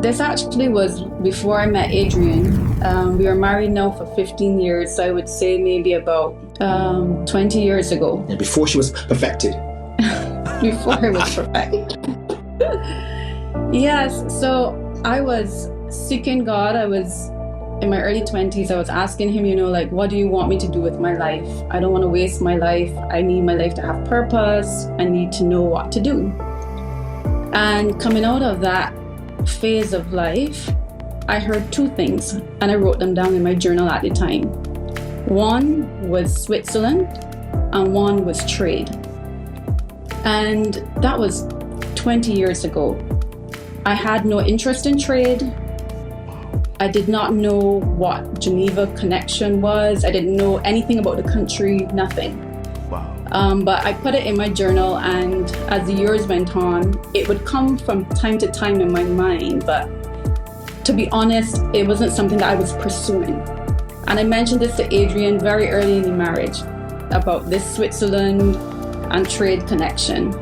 This actually was before I met Adrian. We were married now for 15 years, so I would say maybe about 20 years ago. And before she was perfected. Before I was perfect. Yes, so I was seeking God. I was in my early 20s. I was asking him, like, what do you want me to do with my life? I don't want to waste my life. I need my life to have purpose. I need to know what to do. And coming out of that phase of life, I heard two things, and I wrote them down in my journal at the time. One was Switzerland, and one was trade. And that was 20 years ago. I had no interest in trade. I did not know what Geneva connection was. I didn't know anything about the country, nothing. Wow. But I put it in my journal, and as the years went on, it would come from time to time in my mind. But to be honest, it wasn't something that I was pursuing. And I mentioned this to Adrian very early in the marriage about this Switzerland and trade connection.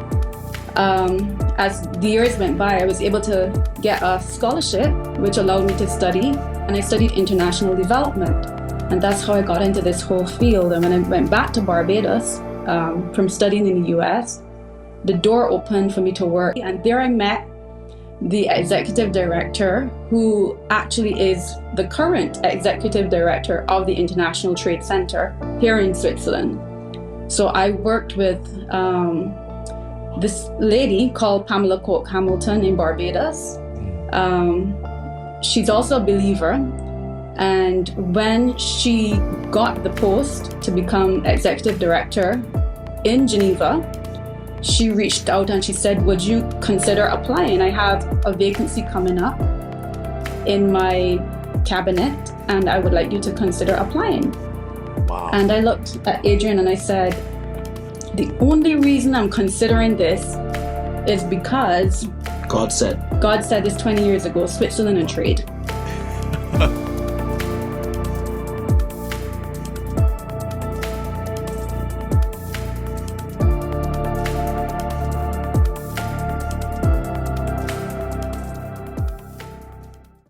As the years went by, I was able to get a scholarship, which allowed me to study, and I studied international development. And that's how I got into this whole field. And when I went back to Barbados from studying in the US, the door opened for me to work. And there I met the executive director, who actually is the current executive director of the International Trade Center here in Switzerland. So I worked with this lady called Pamela Coke Hamilton in Barbados. She's also a believer. And when she got the post to become executive director in Geneva, she reached out and she said, would you consider applying? I have a vacancy coming up in my cabinet, and I would like you to consider applying. Wow. And I looked at Adrian and I said, the only reason I'm considering this is because God said this 20 years ago, Switzerland and trade.